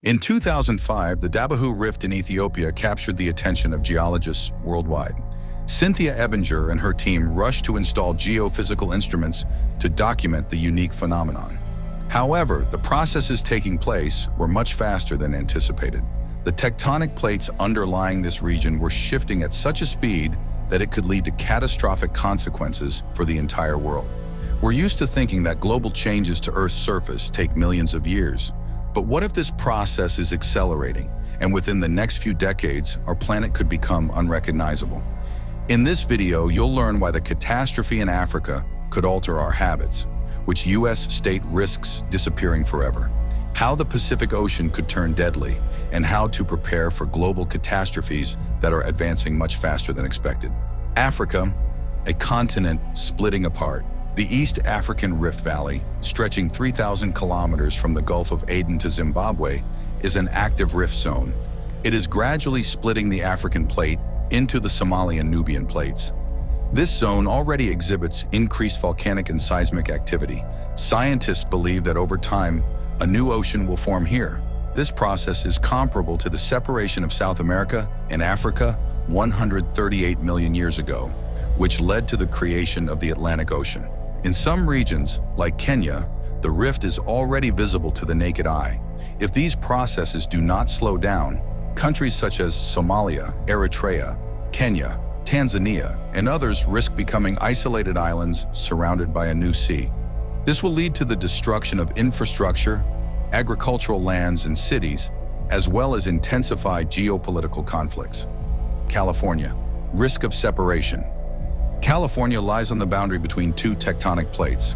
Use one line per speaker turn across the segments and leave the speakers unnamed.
In 2005, the Dabahu Rift in Ethiopia captured the attention of geologists worldwide. Cynthia Ebinger and her team rushed to install geophysical instruments to document the unique phenomenon. However, the processes taking place were much faster than anticipated. The tectonic plates underlying this region were shifting at such a speed that it could lead to catastrophic consequences for the entire world. We're used to thinking that global changes to Earth's surface take millions of years. But what if this process is accelerating, and within the next few decades, our planet could become unrecognizable? In this video, you'll learn why the catastrophe in Africa could alter our habits, which U.S. state risks disappearing forever, how the Pacific Ocean could turn deadly, and how to prepare for global catastrophes that are advancing much faster than expected. Africa, a continent splitting apart. The East African Rift Valley, stretching 3,000 kilometers from the Gulf of Aden to Zimbabwe, is an active rift zone. It is gradually splitting the African plate into the Somali and Nubian plates. This zone already exhibits increased volcanic and seismic activity. Scientists believe that over time, a new ocean will form here. This process is comparable to the separation of South America and Africa 138 million years ago, which led to the creation of the Atlantic Ocean. In some regions, like Kenya, the rift is already visible to the naked eye. If these processes do not slow down, countries such as Somalia, Eritrea, Kenya, Tanzania, and others risk becoming isolated islands surrounded by a new sea. This will lead to the destruction of infrastructure, agricultural lands, and cities, as well as intensified geopolitical conflicts. California, risk of separation. California lies on the boundary between two tectonic plates,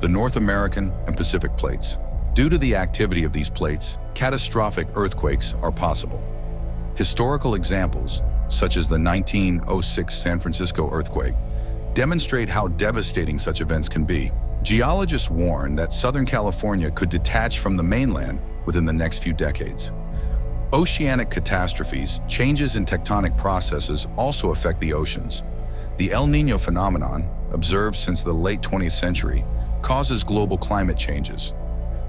the North American and Pacific plates. Due to the activity of these plates, catastrophic earthquakes are possible. Historical examples, such as the 1906 San Francisco earthquake, demonstrate how devastating such events can be. Geologists warn that Southern California could detach from the mainland within the next few decades. Oceanic catastrophes, changes in tectonic processes, also affect the oceans. The El Niño phenomenon, observed since the late 20th century, causes global climate changes.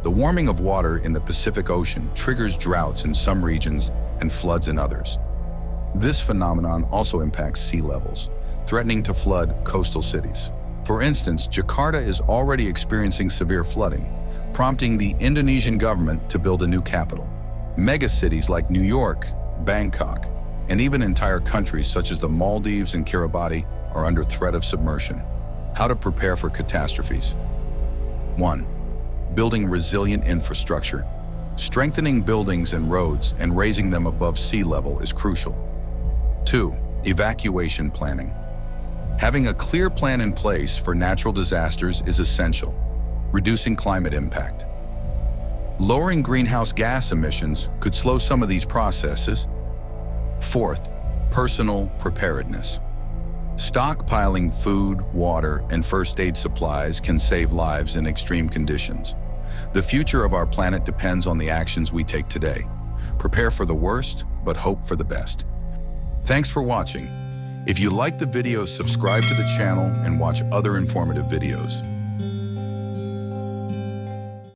The warming of water in the Pacific Ocean triggers droughts in some regions and floods in others. This phenomenon also impacts sea levels, threatening to flood coastal cities. For instance, Jakarta is already experiencing severe flooding, prompting the Indonesian government to build a new capital. Megacities like New York, Bangkok, and even entire countries such as the Maldives and Kiribati are under threat of submersion. How to prepare for catastrophes. 1. Building resilient infrastructure. Strengthening buildings and roads and raising them above sea level is crucial. 2. Evacuation planning. Having a clear plan in place for natural disasters is essential, reducing climate impact. Lowering greenhouse gas emissions could slow some of these processes. 4th, personal preparedness. Stockpiling food, water, and first aid supplies can save lives in extreme conditions. The future of our planet depends on the actions we take today. Prepare for the worst, but hope for the best. Thanks for watching. If you like the video, subscribe to the channel and watch other informative videos.